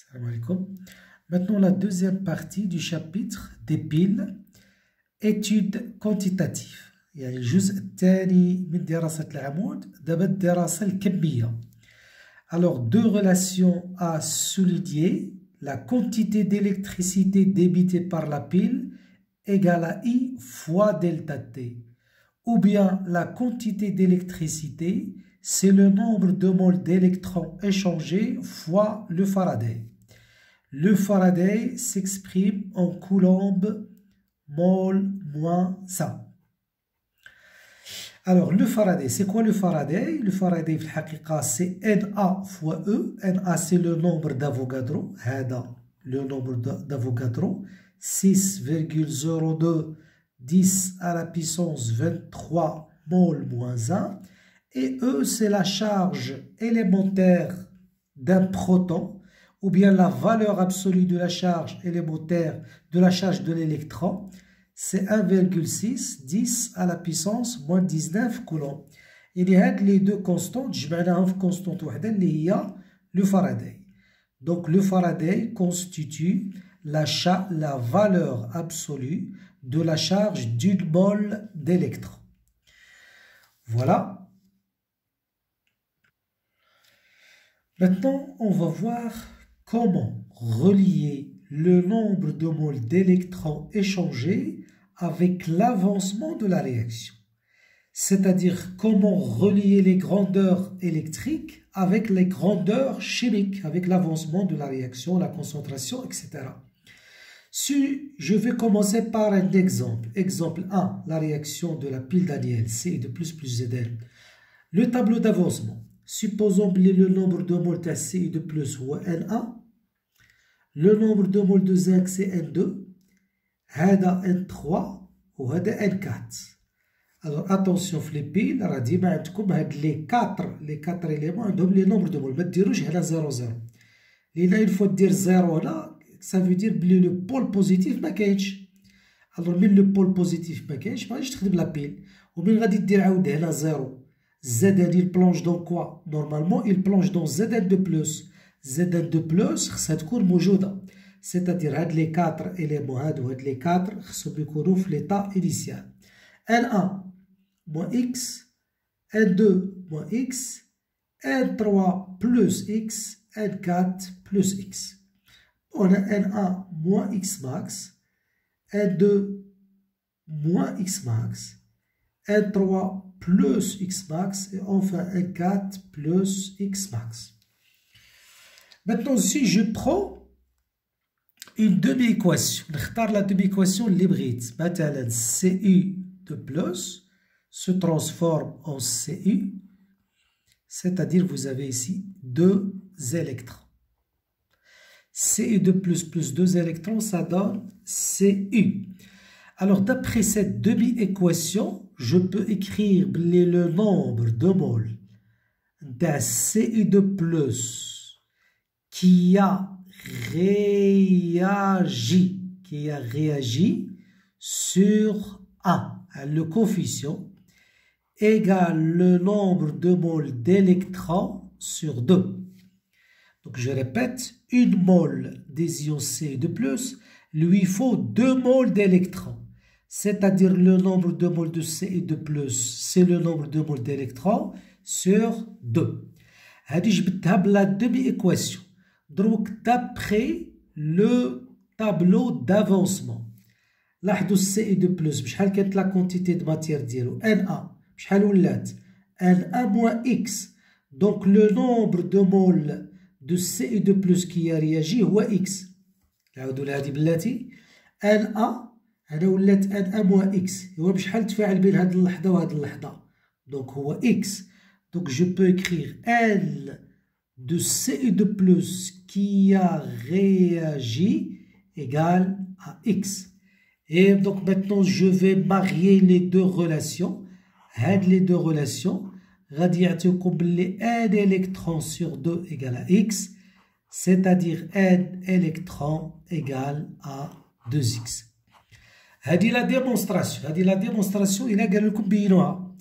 Salam alaikum. Maintenant, la deuxième partie du chapitre des piles, études quantitatives. يعني الجزء الثاني من دراسة العمود دابا الدراسة الكمية. Alors, deux relations à souligner. La quantité d'électricité débitée par la pile égale à I fois delta T. Ou bien la quantité d'électricité, c'est le nombre de moles d'électrons échangés fois le Faraday. Le Faraday s'exprime en coulomb mol moins 100. Alors, le Faraday, c'est quoi le Faraday? Le Faraday, c'est Na fois E. Na, c'est le nombre d'Avogadro. Le nombre d'Avogadro. 6,02 10 à la puissance 23 mol moins 1. Et E, c'est la charge élémentaire d'un proton, ou bien la valeur absolue de la charge élémentaire de la charge de l'électron. C'est 1,6 10 à la puissance moins 19 coulombs. Il y a les deux constantes, je vais en constante il y a le Faraday. Donc le Faraday constitue la valeur absolue de la charge d'une mole d'électron. Voilà. Maintenant, on va voir comment relier le nombre de moles d'électrons échangés avec l'avancement de la réaction. C'est-à-dire comment relier les grandeurs électriques avec les grandeurs chimiques, avec l'avancement de la réaction, la concentration, etc. Si je vais commencer par un exemple. Exemple 1, la réaction de la pile Daniel, CI2 plus Zn. Le tableau d'avancement. Supposons que le nombre de moles de CI2 plus ou Na. Le nombre de moles de zinc c'est N2. هذا N3 وهذا N4. Alors attention في les piles راه ديما عندكم هاد les 4 éléments عندهم les nombres de moles. ما ديروش هنا 0 0. لأن une fois دير 0 هنا ça veut dire بلي le pôle positif ما كاينش. alors من le pôle positif ما كاينش ما غاديش تخدم لا بيل. ومن غادي دير عاود هنا 0. Zn il plonge dans quoi? Normalement il plonge dans Zn2+. Zn2+ خصها تكون موجودة. C'est-à-dire هاد les 4 éléments هادو هاد les 4 خصهم يكونوا في l'état initial. N1 moins X, N2 moins X, N3 plus X, N4 plus X. On a N1 moins X max, N2 moins X max, N3 plus X max et enfin N4 plus X max. Maintenant, si je prends une demi-équation, نختار la demi-équation l'hybride. مثلا CU2+ se transforme en Cu, c'est-à-dire vous avez ici 2 électrons. Cu2 plus 2 électrons, ça donne Cu. Alors d'après cette demi-équation, je peux écrire le nombre de moles d'un Cu2+ qui a réagi sur A, le coefficient, égale le nombre de moles d'électrons sur 2. Donc je répète, une mole des ions Cu2+, lui faut 2 moles d'électrons. C'est-à-dire le nombre de moles de Cu2+, c'est le nombre de moles d'électrons sur 2. هذه جبتها بلا demi-équation. Donc d'après le tableau d'avancement. لاحظوا Cu2+, بشحال كانت la quantité de matière ديالو Na. بشحال ولات Na moins X. Donc le nombre de moles de Cu2+ qui a réagi هو X. نعاودوا لها هذه بلاتي. Na هذا ولات Na moins X. هو بشحال تفاعل بين هذه اللحظة وهذه اللحظة. Donc هو X. Donc je peux écrire N de Cu2+ qui a réagi égale à X. Et donc maintenant je vais marier les deux relations. Les deux relations, غادي يعطيوكم بلي n électron sur 2 égale à x, c'est-à-dire n électron égale à 2x. هذه لا ديمونستراسيون إلا قال لكم بينوها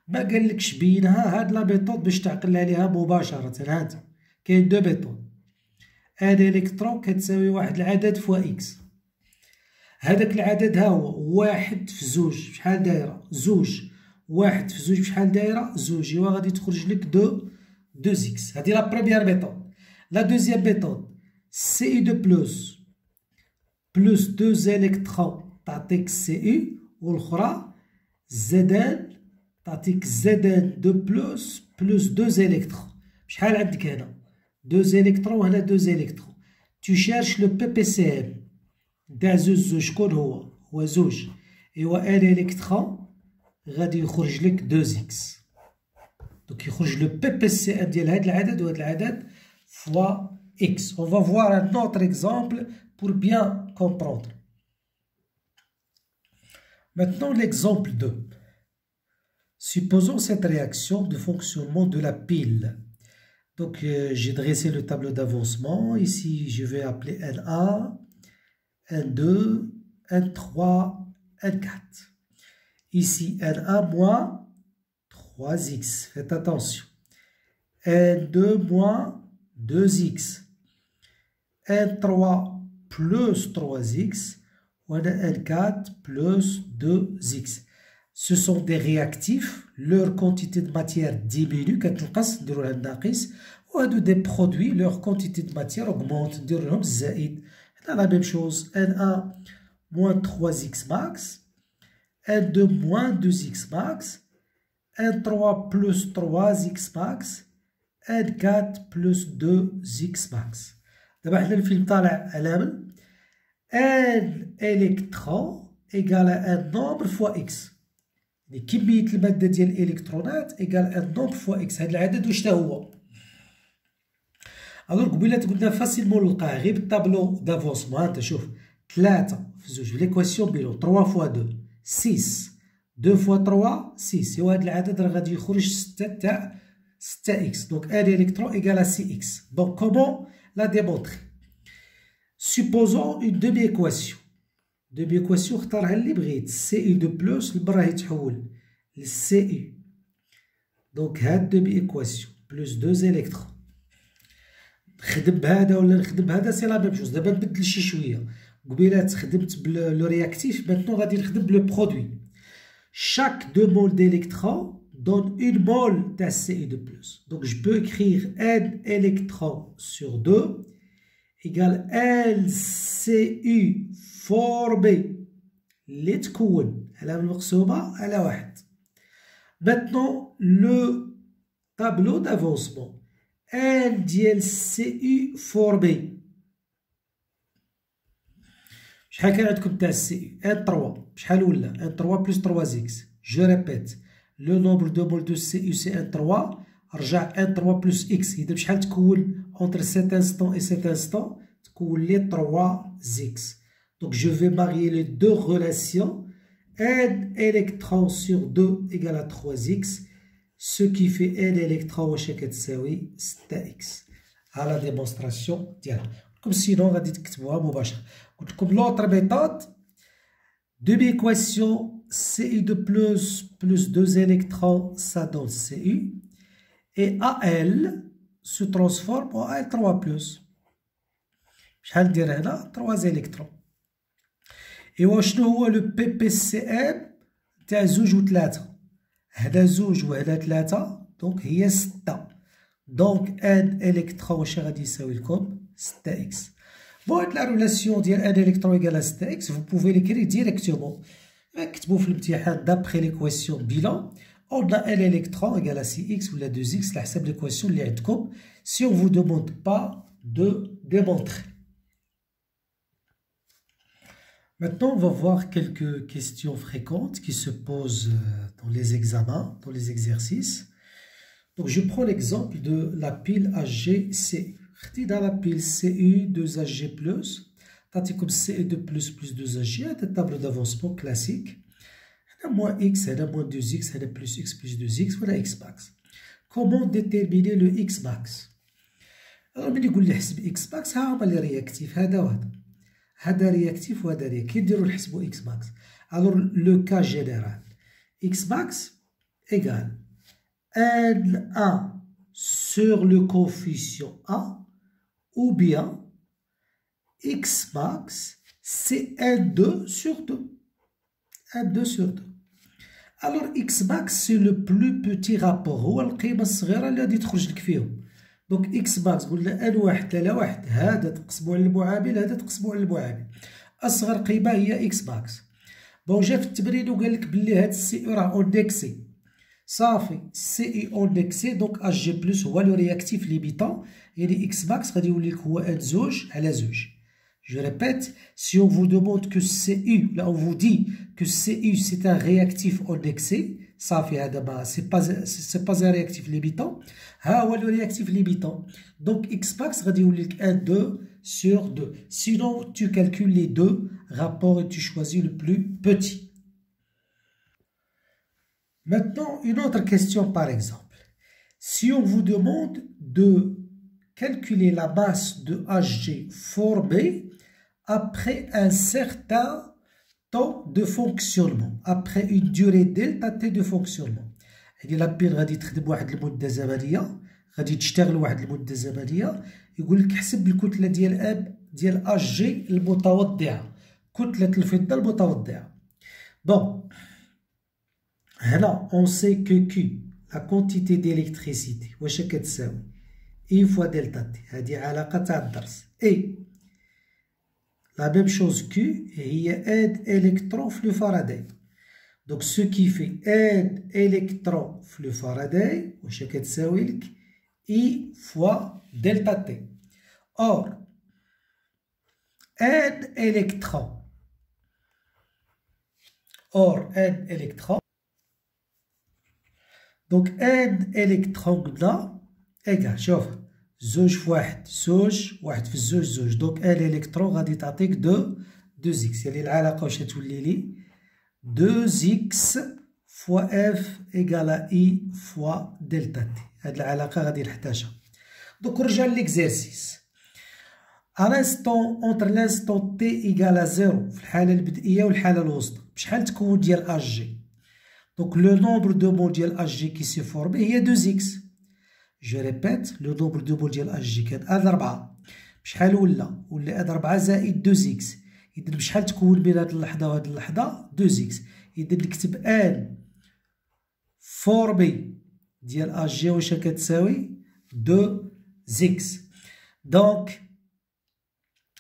ما قال لكش بينها. هاد لا ميثود باش تعقل عليها مباشرة. هاد كاين دو ميثود. ان الكترون كتساوي واحد العدد فوا اكس. هذاك العدد ها هو واحد في زوج شحال دايره زوج، واحد في زوج شحال دايره زوج، ايوا غادي تخرج لك دو اكس. هادي لا بروميير ميثود. لا دوزيام ميثود سي اي دو بلوس دو الكترون تعطيك سي اي، والاخرى زدان تعطيك زدان دو بلوس دو الكترون. شحال عندك هنا دو الكترون وهنا دو الكترون. تو شيرش لو بي بي سي ام تاع زوج شكون هو زوج، ايوا ان الكترون غادي يخرج لك دو اكس. دونك يخرج لو بي بي سي ام ديال هاد العدد وهاد العدد فوا x. On va voir un autre exemple pour bien comprendre. Maintenant, l'exemple 2. Supposons cette réaction de fonctionnement de la pile. Donc, j'ai dressé le tableau d'avancement. Ici, je vais appeler N1, N2, N3, N4. Ici, N1 moins 3x. Faites attention. N2 moins 2x. N3 plus 3x ou N4 plus 2x. Ce sont des réactifs, leur quantité de matière diminue, ou des produits, leur quantité de matière augmente, la même chose, N1 moins 3x max, N2 moins 2x max, N3 plus 3x max, N4 plus 2x max. دابا حنا الفيلم طالع على من ان الكترون ايكال ان نومبر فوا اكس، يعني كميه الماده ديال الالكترونات ايكال ان نومبر فوا اكس. هذا العدد واش تا هو؟ الوغ قبيلات قلنا فاسيلمون نلقاه غير بالطابلو دافونسمون. انت شوف 3 في زوج ليكواسيون بيلو 3 فوا 2 6 2 فوا 3 6، ايوا هذا العدد راه غادي يخرج 6 تاع 6 اكس. دونك ان الكترون ايكال سي اكس. دونك كومون la démontrer. Supposons une demi-équation. Demi-équation اختارها اللي بغيت. CU de plus المرة يتحول ل CU. دونك هاد demi-équation بلوس 2 électrons. نخدم بهذا ولا نخدم بهذا سي لا ميم شوز. دابا نبدل شي شوية. قبيلات خدمت بلو رياكتيف، maintenant غادي نخدم بلو برودوي. Chaque 2 moles d'électrons donne une mole de CU de plus. Donc, je peux écrire N électrons sur 2 égale LCU formé اللي تكون على المقسومة على 1. Maintenant, le tableau d'avancement. N ديال CU formé. شحال كان عندكم تاع CU؟ N3. شحال ولا؟ N3 plus 3x. Je répète. Le nombre de moles de CU c'est N3. رجع N3 plus X. إذا بشحال تكون entre cet instant et cet instant تكون لي 3x. Donc je vais marier les deux relations. N électrons sur 2 égale à 3x. Ce qui fait N électrons واش كتساوي 6x. à la démonstration ديالها. comme sinon غادي تكتبوها مباشرة. قلت لكم l'autre méthode. Demi-équation CU de plus 2 électrons, ça donne CU. Et AL se transforme en AL3+. شحال ندير هنا 3 électrons. إيوا شنو هو لو بي بي سي ام تاع 2 و 3؟ هذا 2 وهذا 3 دونك هي 6. دونك ان الكترون واش غادي يساوي لكم 6x. Bon, la relation de 1 électron égale à 6x, vous pouvez l'écrire directement. D'après l'équation bilan, on a 1 électron égale à 6x ou la 2x, c'est l'équation si on ne vous demande pas de démontrer. Maintenant, on va voir quelques questions fréquentes qui se posent dans les examens, dans les exercices. Donc, je prends l'exemple de la pile HGCU. Dans la pile CU 2HG+, تعطيكم CU2 plus 2HG. هذا التابلو d'avancement classique. هنا moins x, هنا moins 2x, هنا plus x plus 2x, ولا x max. Comment déterminer le x max? Alors ملي يقول لي حسب x max ها هما لي رياكتيف هذا وهذا. هذا رياكتيف وهذا رياكتيف. كي نديرو نحسبو x max. Alors le cas général. x max égale N1 sur le coefficient A ou bien x max, c'est 1,2 sur 2. 1,2 sur 2. Alors x max, c'est le plus petit rapport. هو القيمة الصغيرة اللي غادي تخرج لك فيهم. دونك x max قلنا ان واحد على واحد، هذا تقسمو على المعامل، هذا تقسمو على المعامل. أصغر قيمة هي x max. بون جا في التمرين وقال لك بلي هاد السي او راه اندكسي. صافي سي اي اندكسي، دونك اش جي بلس هو لو رياكتيف ليميتون، يعني اكس ماكس غادي يولي لك هو ان زوج على زوج. Je répète, si on vous demande que CU, là on vous dit que CU c'est un réactif indexé, صافي هذا ما c'est pas un réactif limitant، ها هو le réactif limitant. Donc X max غادي يولي لك 1 2 sur 2. Sinon tu calcules les deux rapports et tu choisis le plus petit. Maintenant une autre question par exemple. Si on vous demande de calculer la masse de HG formée après un certain temps de fonctionnement, après une durée delta T de fonctionnement. يعني لابين غادي تخدم واحد المدة زمنية، غادي تشتغل واحد المدة زمنية، يقول لك حسب الكتلة ديال اش جي المتوضعة، كتلة الفضة المتوضعة. دونك هنا on sait que Q la quantité d'électricité واش كتساوي I fois delta T، هذه علاقة تاع الدرس. Et la même chose Q هي n électron flux Faraday. Donc ce qui fait n électron flux Faraday واش كتساوي لك I fois delta T. Or n électron donc n électron قلنا ايكال، شوف زوج في واحد زوج، واحد في الزوج زوج، دونك ان الكترون غادي تعطيك دو اكس، يعني العلاقة واش تولي لي 2 اكس فوا اف ايكالا اي فوا دلتا تي. هاد العلاقة غادي نحتاجها. دونك نرجع ليكزارسيس. ا لانستون اونتر لانستون تي ايكالا زيرو في الحالة البدئية والحالة الوسطى، بشحال تكون ديال اش جي؟ دونك لو نومبر دو مول ديال اش جي كي سي فورمي هي 2 اكس. Je répète, le nombre de moles ديال اش جي كان ان 4. بشحال ولا؟ ولا ان 4 زائد 2 اكس. إذا بشحال تكون بين هاد اللحظة وهاد اللحظة؟ 2 اكس. إذا نكتب ان فورمي ديال اش جي واش كتساوي 2 اكس. دونك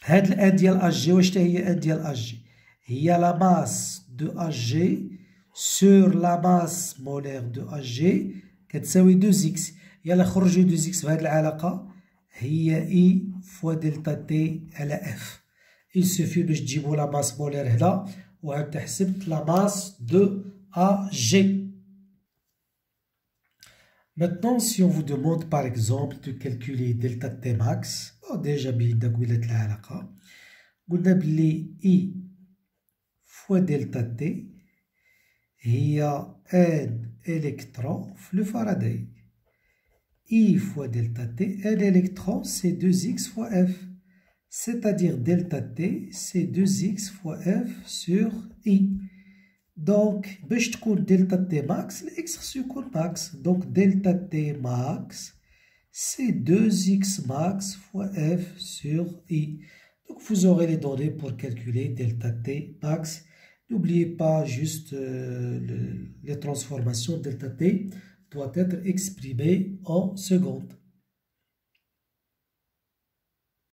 هاد الان ديال اش جي واش هي ان ديال اش جي؟ هي لا ماس دو اش جي سور لا ماس مولير دو اش جي كتساوي 2 اكس. يلا خرجوا 2 اكس في هذه العلاقة، هي اي فوا دلتا تي على اف. il suffit باش تجيبوا لا ماس مولير هنا وهانت حسبت لا ماس دو ا جي. Maintenant si on vous demande par exemple de calculer delta t max، déjà بينا قبيلة العلاقة قلنا بلي اي فوا دلتا تي هي ان الكترون في لو فاراداي. I fois delta T, un électron, c'est 2x fois F. C'est-à-dire delta T, c'est 2x fois F sur I. Donc, باش تكون delta T max, l'ex يكون max. Donc, delta T max, c'est 2x max fois F sur I. Donc, vous aurez les données pour calculer delta T max. N'oubliez pas juste les transformations delta T doit être exprimé en secondes.